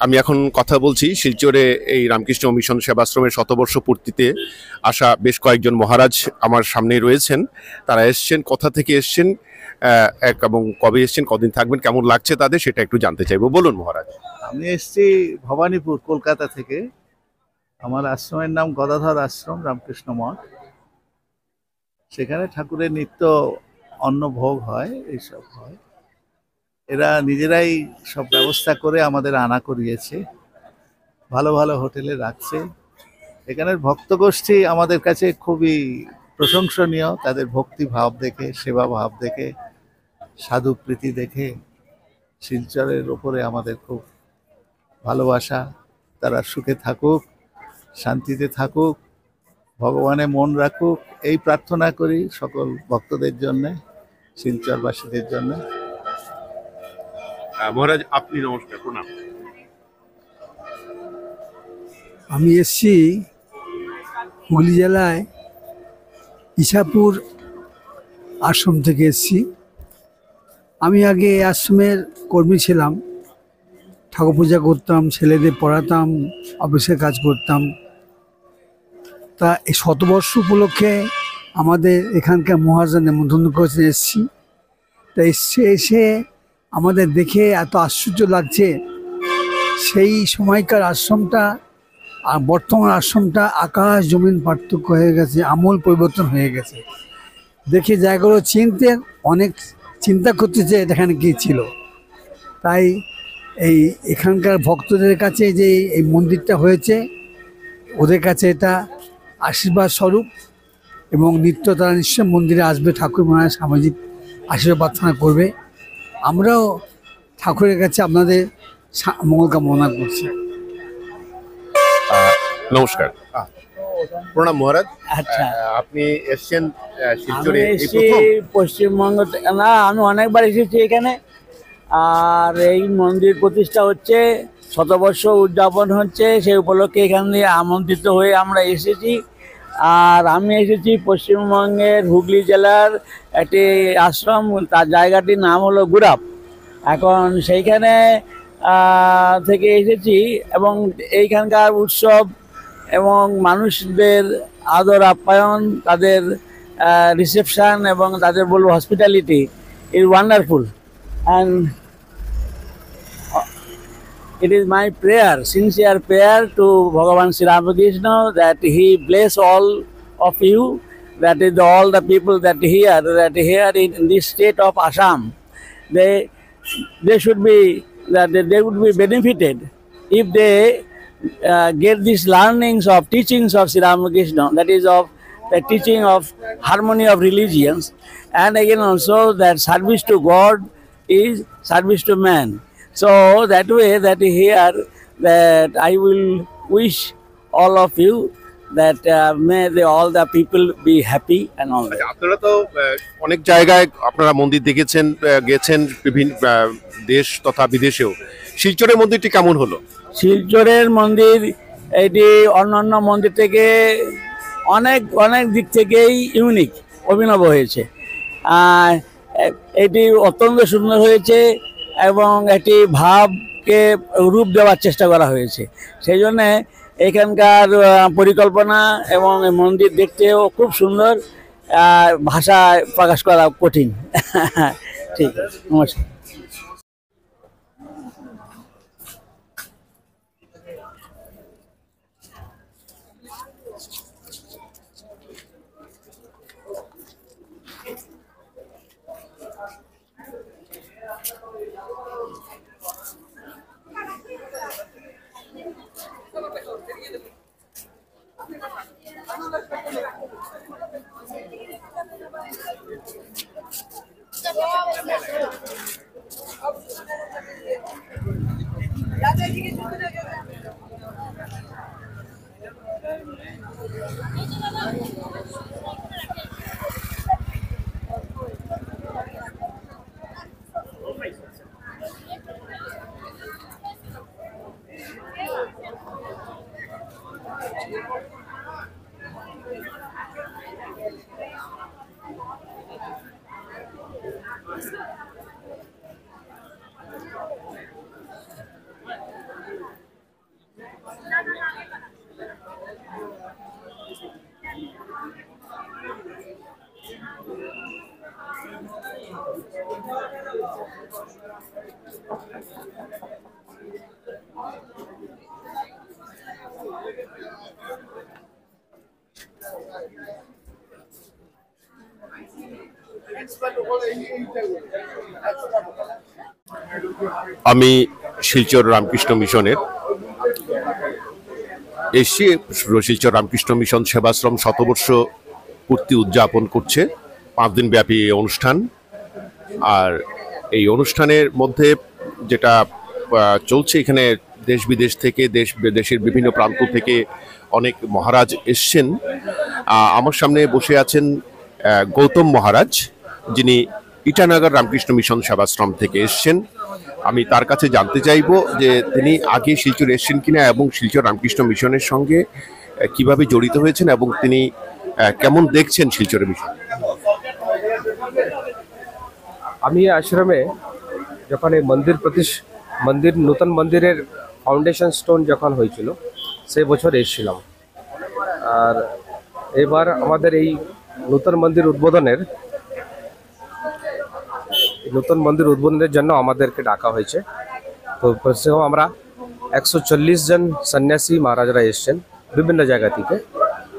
আমি এখন কথা বলছি শিলচরে এই রামকৃষ্ণ মিশন সেবাশ্রমের শতবর্ষ পূর্তিতে আসা বেশ কয়েকজন মহারাজ আমার সামনে রয়েছেন। তারা এসছেন, কোথা থেকে এসছেন এবং কবে এসছেন, কদিন থাকবেন, কেমন লাগছে তাদের সেটা একটু জানতে চাইবো। বলুন মহারাজ। আমি এসছি ভবানীপুর, কলকাতা থেকে। আমার আশ্রমের নাম গদাধর আশ্রম রামকৃষ্ণ মঠ। সেখানে ঠাকুরের নিত্য অন্নভোগ হয়, এইসব হয়। এরা নিজেরাই সব ব্যবস্থা করে আমাদের আনা করিয়েছে, ভালো ভালো হোটেলে রাখছে। এখানের ভক্তগোষ্ঠী আমাদের কাছে খুবই প্রশংসনীয়। তাদের ভক্তি ভাব দেখে, সেবা ভাব দেখে, সাধু প্রীতি দেখে শিলচরের ওপরে আমাদের খুব ভালোবাসা। তারা সুখে থাকুক, শান্তিতে থাকুক, ভগবানে মন রাখুক, এই প্রার্থনা করি সকল ভক্তদের জন্য, শিলচরবাসীদের জন্য। মহারাজ আপনি নমস্কার, প্রণাম। আমি এসছি হুগলি জেলায় ইছাপুর আশ্রম থেকে এসছি। আমি আগে এই আশ্রমের কর্মী ছিলাম, ঠাকুর পূজা করতাম, ছেলেদের পড়াতাম, অফিসের কাজ করতাম। তা এই শতবর্ষ উপলক্ষে আমাদের এখানকার মহারাজা নেমন্তন্ন করেছেন, এসছি। তা এসে আমাদের দেখে এত আশ্চর্য লাগছে। সেই সময়কার আশ্রমটা আর বর্তমান আশ্রমটা আকাশ জমিন পার্থক্য হয়ে গেছে, আমূল পরিবর্তন হয়ে গেছে। দেখে জায়গাগুলো অনেক চিন্তা করতেছে এখানে কী ছিল। তাই এখানকার ভক্তদের কাছে যে এই মন্দিরটা হয়েছে, ওদের কাছে এটা আশীর্বাদ স্বরূপ, এবং নিত্য তারা নিশ্চয় মন্দিরে আসবে, ঠাকুর মহারাজ সামাজিক আশীর্বাদ প্রার্থনা করবে। আমরাও ঠাকুরের কাছে আপনাদের মঙ্গল কামনা করছি। নমস্কার, প্রণাম মহারাজ। আচ্ছা, আপনি এসছেন শিলচরে? পশ্চিমবঙ্গ না, আমি অনেকবার এসেছি এখানে। আর এই মন্দির প্রতিষ্ঠা হচ্ছে, শতবর্ষ উদযাপন হচ্ছে, সেই উপলক্ষে এখান দিয়ে আমন্ত্রিত হয়ে আমরা এসেছি। আর আমি এসেছি পশ্চিমবঙ্গের হুগলি জেলার একটি আশ্রম, তার জায়গাটির নাম হলো গুড়াপ। এখন সেইখানে থেকে এসেছি এবং এইখানকার উৎসব এবং মানুষদের আদর আপ্যায়ন, তাদের রিসেপশন এবং তাদের বলবো hospitality is wonderful. And it is my prayer, sincere prayer to Bhagavan Sri Ramakrishna that he bless all of you, that is all the people that here in this state of Assam, they should be, that they would be benefited if they get these learnings of teachings of Sri Ramakrishna, that is of the teaching of harmony of religions, and again also that service to God is service to man. So that way, that here, that I will wish all of you that may all the people be happy and all that. আপনারা তো অনেক জায়গায় আপনারা মন্দির দেখেছেন, গেছেন বিভিন্ন দেশ তথা বিদেশেও। শিলচরের মন্দিরটি কেমন হলো? শিলচরের মন্দির এটি অন্যান্য মন্দির থেকে অনেক অনেক দিক থেকেই ইউনিক, অভিনব হয়েছে। এটি অত্যন্ত সুন্দর হয়েছে এবং একটি ভাবকে রূপ দেওয়ার চেষ্টা করা হয়েছে। সেই জন্যে এখানকার পরিকল্পনা এবং মন্দির দেখতেও খুব সুন্দর, ভাষায় প্রকাশ করা কঠিন। ঠিক আছে, নমস্কার। আমি শিলচর রামকৃষ্ণ মিশনের এসছি। শিলচর রামকৃষ্ণ মিশন সেবাশ্রম শতবর্ষ পূর্তি উদযাপন করছে 5 দিন ব্যাপী এই অনুষ্ঠান। আর এই অনুষ্ঠানের মধ্যে যেটা চলছে, এখানে দেশ বিদেশ থেকে, দেশের বিভিন্ন প্রান্ত থেকে অনেক মহারাজ এসছেন। আমার সামনে বসে আছেন গৌতম মহারাজ, যিনি ইটানগর রামকৃষ্ণ মিশন সেবাশ্রম থেকে এসছেন। আমি তার কাছে জানতে চাইব যে তিনি আগে শিলচর এসছেন কিনা এবং শিলচর রামকৃষ্ণ মিশনের সঙ্গে কিভাবে জড়িত হয়েছেন এবং তিনি কেমন দেখছেন শিলচরের মিশন। আমি আশ্রমে যখন এই মন্দির নতুন মন্দিরের ফাউন্ডেশন স্টোন যখন হয়েছিল সেই বছর এসেছিলাম। আর এবার আমাদের এই নতুন মন্দির উদ্বোধনের জন্য আমাদেরকে ডাকা হয়েছে। তো আমরা 140 জন সন্ন্যাসী মহারাজরা এসছেন বিভিন্ন জায়গা থেকে।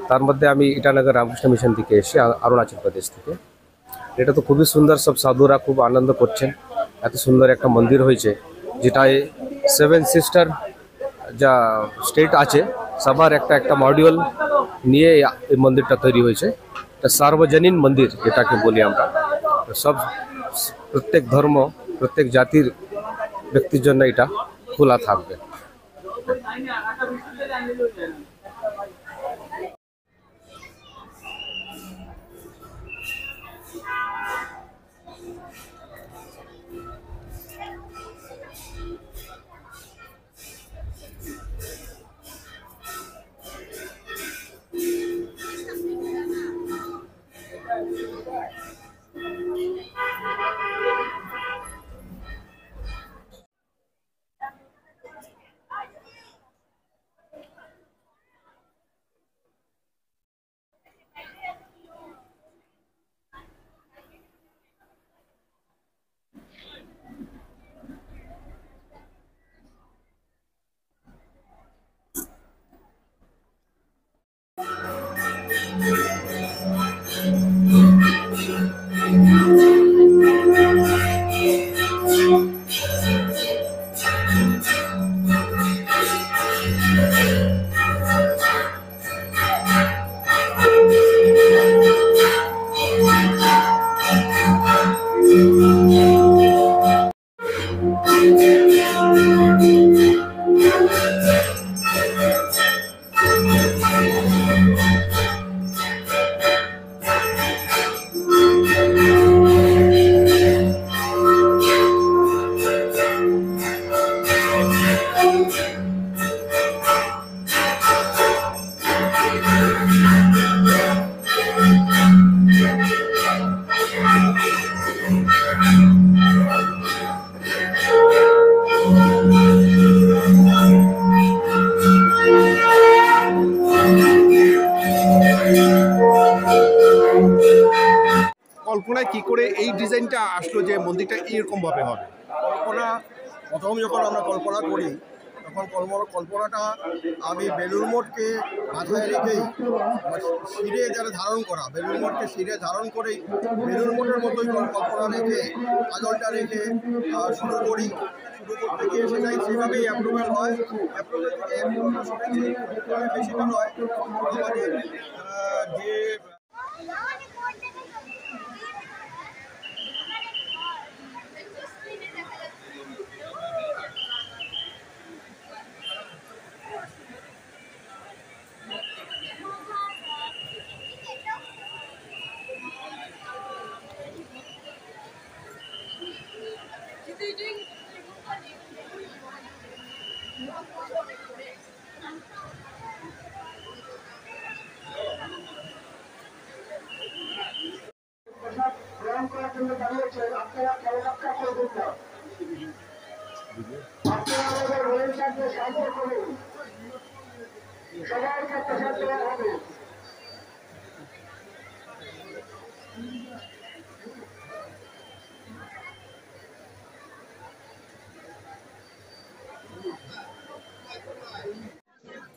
তার মধ্যে আমি ইটানগর রামকৃষ্ণ মিশন থেকে এসেছি, অরুণাচল প্রদেশ থেকে। এটা তো খুবই সুন্দর, সব সাধুরা খুব আনন্দ করছেন। এত সুন্দর একটা মন্দির হয়েছে, যেটায় 7 সিস্টার যা স্টেট আছে সবার একটা মডিউল নিয়ে এই মন্দিরটা তৈরি হয়েছে। এটা সার্বজনীন মন্দির যেটাকে বলি আমরা। সব প্রত্যেক ধর্ম, প্রত্যেক জাতির ব্যক্তির জন্য এটা খোলা থাকবে। কল্পনায় কি করে এই ডিজাইনটা আসলো যে মন্দিরটা এরকম ভাবে হবে? কল্পনা প্রথম যখন আমরা কল্পনা করি তখন কল্পনাটা আমি বেলুড় মঠকে মাথায় রেখেই শিরে যারা ধারণ করা বেলুড় মঠকে শিরে ধারণ করেই বেলুড় মঠের মতোই কল্পনা রেখে কাজলটা রেখে শুরু করি। শুরু করতে গিয়ে সেটাই সেভাবেই অ্যাপ্রুভেল হয়। অ্যাপ্রুভেল থেকে শুনেছি বেশিটা নয় আমাদের যে গ্রহণ করার জন্য দাঁড়িয়েছেন, আপনারা খেলাধুলা করবেন না। আপনারা আমাদের ভলেন্টিয়ারদের সাহায্য করুন, সবাইকে প্রসাদ দেওয়া হবে।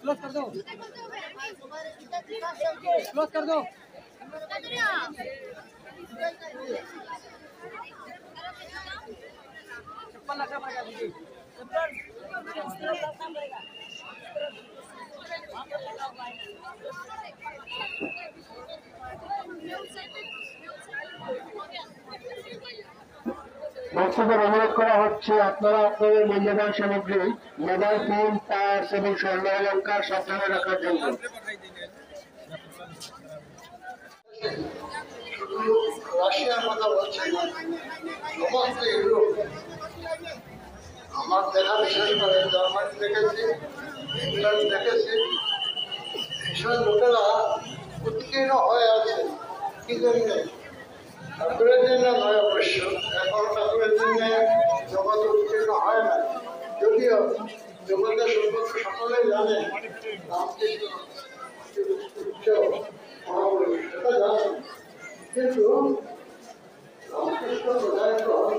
क्लोज कर दो, क्लोज कर दो। चप्पल लगा पड़ेगा दीदी, चप्पल लगाना पड़ेगा। দর্শকদের অনুরোধ করা হচ্ছে আপনারা আপনাদের মূল্যবান সামগ্রী মোবাইল ফোন, পার্স এবং স্বর্ণ অলঙ্কার সাবধানে রাখার জন্য। রাশিয়ার কথা বলছি, সমস্ত ইউরোপ আমার দেখা বিশেষ করে জার্মানি দেখেছি, ইংল্যান্ড দেখেছি, ভীষণ লোকেরা উৎকীর্ণ হয়ে আছে। কি জন্য? ঠাকুরের জন্য নয় অবশ্য, এখন ঠাকুরের জন্য জগৎ উৎকীর্ণ হয় না, যদিও জগতের সম্পর্ক সকলেই জানে রামকৃষ্ণ সেটা জানেন, কিন্তু রামকৃষ্ণ প্রধানিত আমি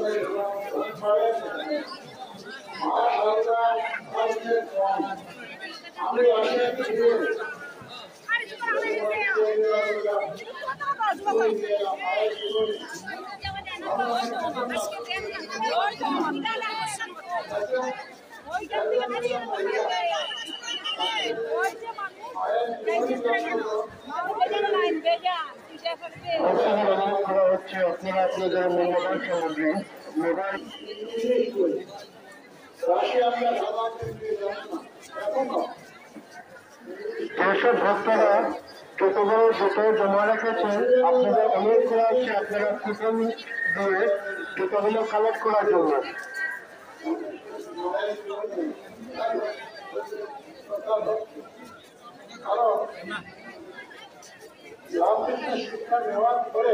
হচ্ছে আপনারা আপনাদের মূল্যবান সামগ্রী মোবাইল যেসব ভক্তরা যতগুলো জুতো জমা রেখেছে আপনাদের অনুরোধ করা হচ্ছে আপনারা কুপন দিয়ে জুতোগুলো কালেক্ট করার জন্য। রামকৃষ্ণের শিক্ষা নেওয়ার পরে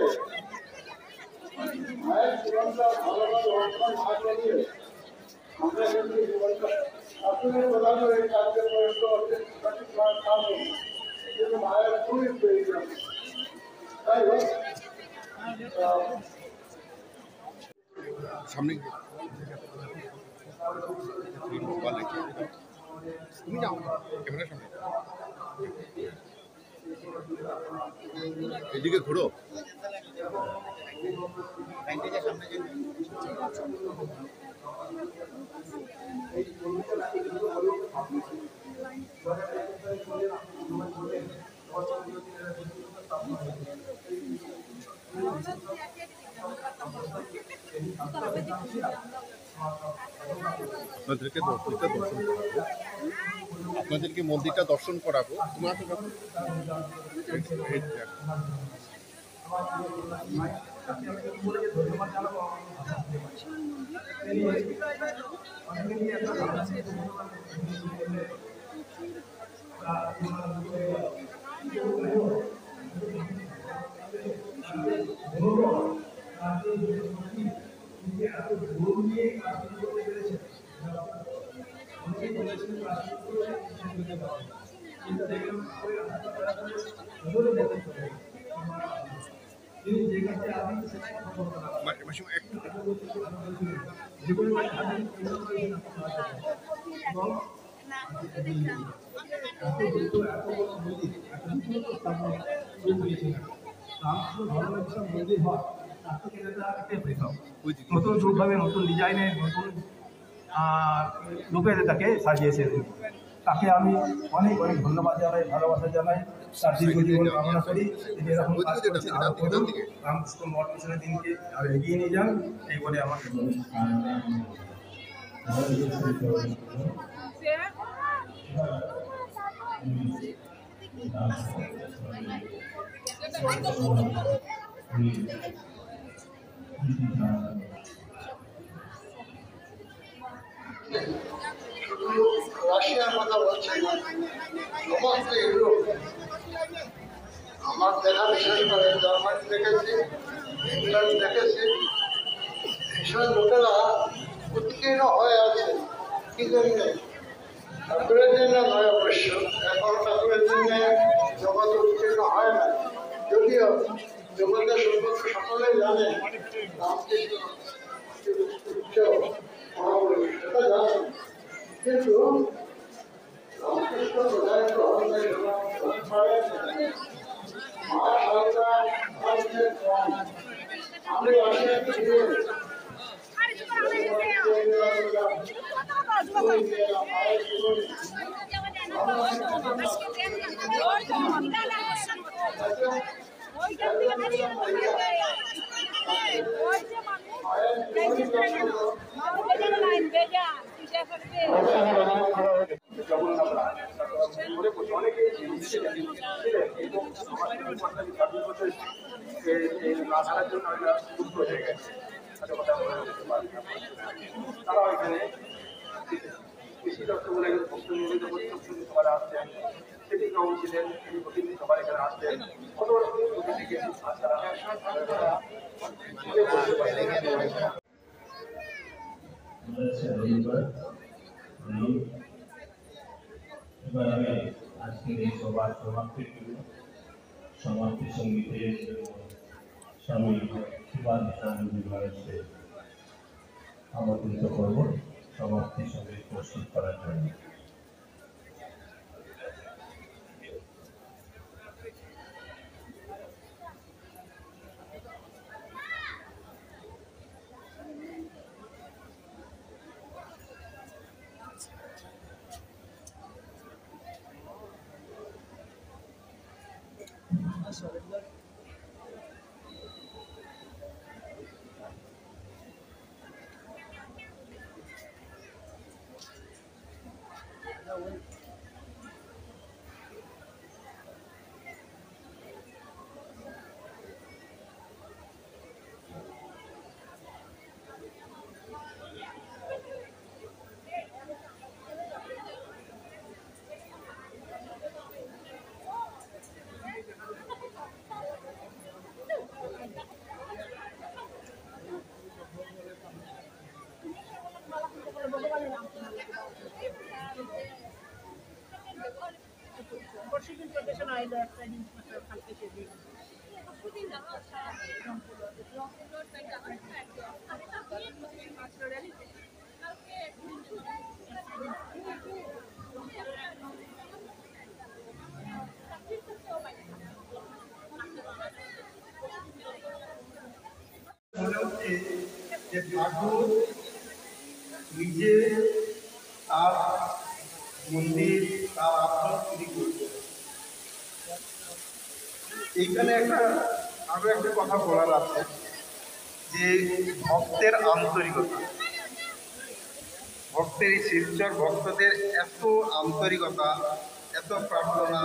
মায়ের জীবনটা ভালোভাবে অর্পণ না করিয়ে আমরা কিন্তু জীবনটা আসলে প্রধান এই কার্য পর্যন্ত সঠিকভাবে পাবো, কিন্তু মায়ের খুবই প্রয়োজন। তাই সামনে তুমি যাও ক্যামেরার সামনে। এদিকে ঘুরো। আপনাদেরকে মন্দিরটা দর্শন করাবো। তোমার তো নতুন রূপভাবে নতুন ডিজাইনে নতুন রূপে তাকে সাজিয়েছেন। তাকে আমি অনেক অনেক ধন্যবাদ জানাই, ভালোবাসা জানাই, তার দীর্ঘ জীবন কামনা করি। তিনি এরকম কাজ করছেন, আরো করুন, রামকৃষ্ণ মঠ মিশনের দিনকে আরো এগিয়ে নিয়ে যান, এই বলে আমাকে রাশিয়ার কথা বলছি, সমস্ত ইউরোপ আমার দেখা, বিশেষ করে জার্মানি দেখেছি, ইংল্যান্ড দেখেছি, ভীষণ লোকেরা উৎকীর্ণ হয়ে আছে। কি জন্য? ঠাকুরের জন্য নয় অবশ্য, এখন ঠাকুরের জন্য জগৎ উৎকীর্ণ হয় না, যদিও জগতের সম্পর্কে সকলেই জানে রামকৃষ্ণ সেটা জানে, কিন্তু রামকৃষ্ণ প্রধানিত আমি আসার জন্য যুক্ত হয়ে গেছে। তারাও এখানে কৃষি দপ্তর বলে নিয়মিত প্রতিনিধি সভায় আসছেন, সেটি ছিলেন, তিনি প্রতিনিধি সভায় এখানে আসছেন। কত বড় প্রতিনিধি এবার আমি আজকের এই সভার সমাপ্তি সঙ্গীতের স্বামী শিবানন্দ মহারাজকে আমন্ত্রিত করব সমাপ্তি সঙ্গীত প্রস্তুত করার জন্য। কালকে হচ্ছে যে ঠাকুর নিজে তার মন্দির তার আশ্রম তৈরি করছে। এইখানে আরো একটা কথা বলার আছে যে ভক্তের আন্তরিকতা, ভক্তের এই শিলচর ভক্তদের এত আন্তরিকতা, এত প্রার্থনা,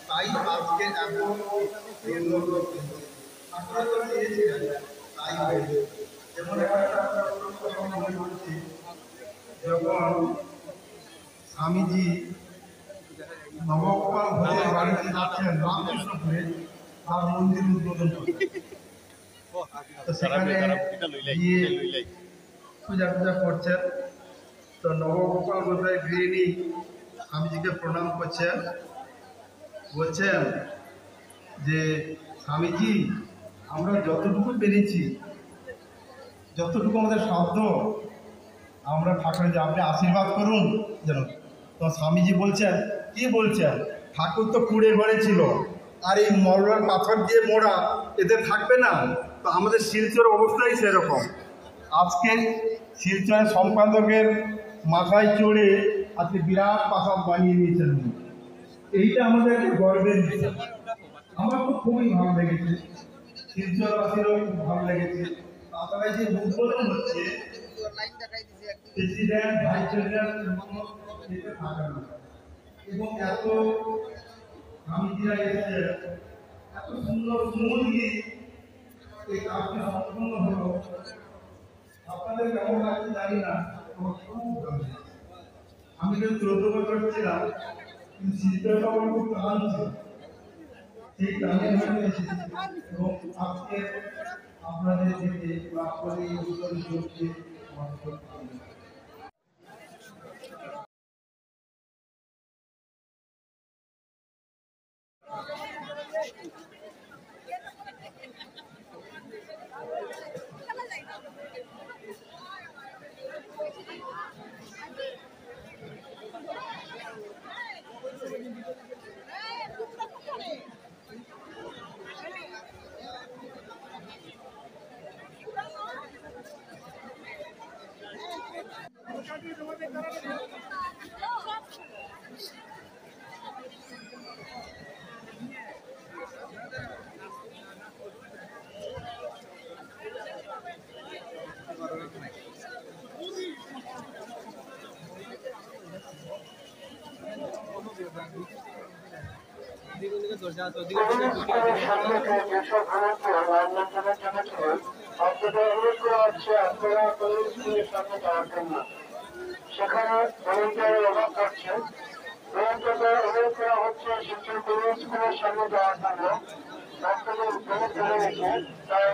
তাই আজকে এত আপনারা তো চেয়েছিলেন তাই হয়েছে। যেমন একটা কথা মনে করছি, যখন স্বামীজি নবগোপাল ঘোষের বাড়িতে যাচ্ছেন রামকৃষ্ণপুরে তার মন্দির উদ্বোধন করতে, তো সেখানে গিয়ে পূজা করছেন। তো নবগোপাল ঘোষের গৃহিণী স্বামীজিকে প্রণাম করছেন, বলছেন যে স্বামীজি আমরা যতটুকু পেরেছি, যতটুকু আমাদের সাধ্য, আমরা ঠাকুরের যে আপনি আশীর্বাদ করুন যেন। তো স্বামীজি বলছেন, কি বলছেন, ঠাকুর তো কুড়ে ঘরে ছিল, আর এই মরলার পাথর দিয়ে মোড়া, এতে থাকবে না। তো আমাদের শিলচর অবস্থাই সেরকম। আজকে শিলচরের সম্পাদকের মাথায় চড়ে আজকে বিরাট প্রাসাদ বানিয়ে নিয়েছেন। এইটা আমাদের একটা গর্বের বিষয়। আমার তো খুবই ভালো লেগেছে, শিলচরবাসীরও খুব ভালো লেগেছে। তাছাড়া যে উদ্বোধন হচ্ছে, প্রেসিডেন্ট ভাইস প্রেসিডেন্ট থাকা না, এবং এত স্বামীজিরা এসেছে, এত সুন্দর সুমন্দি এই কাজটি সম্পূর্ণ হলো। আপনাদের কেমন লাগছে জানি না, আমার খুব ভালো লেগেছে। আমি তো 14 বছর ছিলাম, কিন্তু শিল্পটা আমার খুব টান ছিল, সেই টানের জন্য এসেছি। এবং আজকে আপনাদের থেকে বা আপনাদের এই উত্তর করতে আমার খুব ভালো লাগে। সেখানে ভলেন্টিয়ারের অভাব করছে, ভলেন্টিয়ারদের অনুরোধ করা হচ্ছে শিক্ষা স্কুলের সামনে যাওয়ার জন্য। ভক্তদের উদ্যোগে চলে গেছে, তাই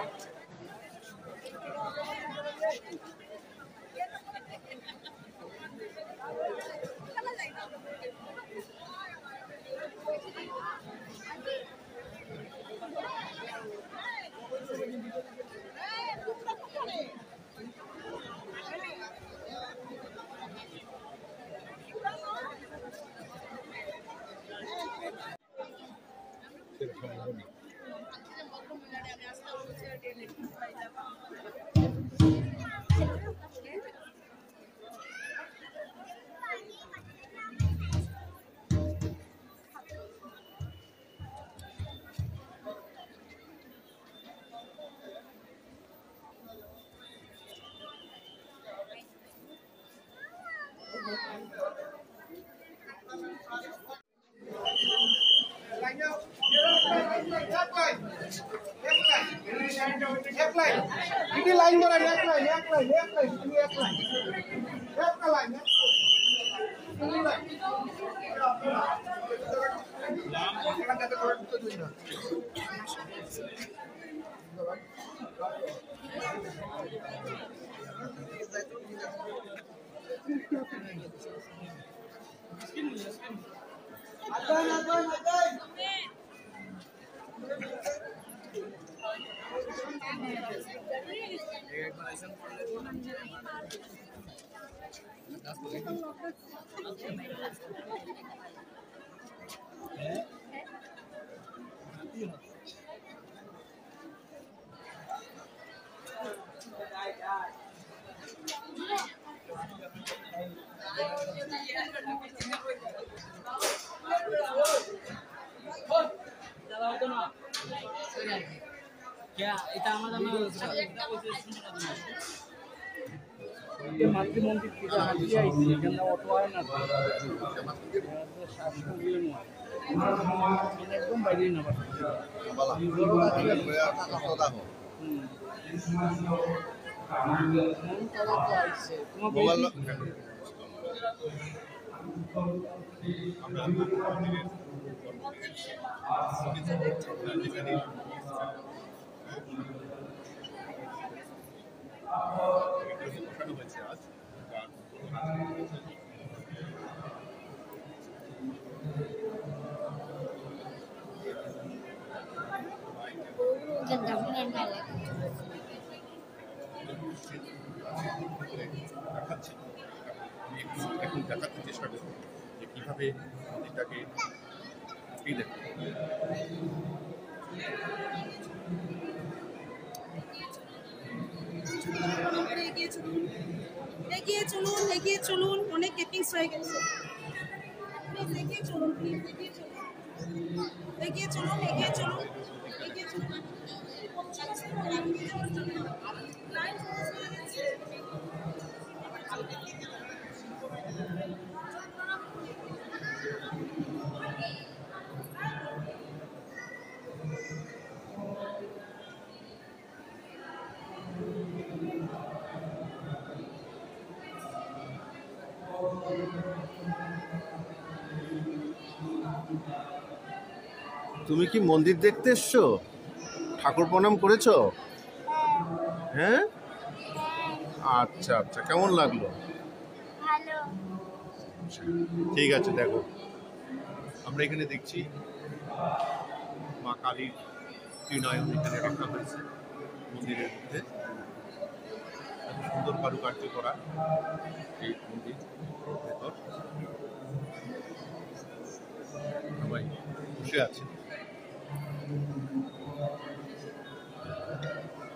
মাতৃ মন্দির থেকে হাঁটিয়ে আইছি এখানে অটো হয় না একদম বাইরে না এখন দেখাতে চেষ্টা করব যে কিভাবে মন্দিরটাকে এই দেখুন এগিয়ে চলুন এগিয়ে চলুন অনেক কেপিংস হয়ে গেছে প্লিজ এগিয়ে চলুন প্লিজ এগিয়ে চলুন এগিয়ে চলুন এগিয়ে চলুন তুমি কি মন্দির দেখতে এসছো? ঠাকুর প্রণাম করেছো? হ্যাঁ, আচ্ছা আচ্ছা, কেমন লাগলো? ভালো। ঠিক আছে, দেখো আমরা এখানে দেখছি মা কালীর ত্রিনয়ন এখানে রাখা হয়েছে মন্দিরের মধ্যে। এত সুন্দর কারুকার্য করা এই মন্দির ভেতর। সবাই বসে আছে।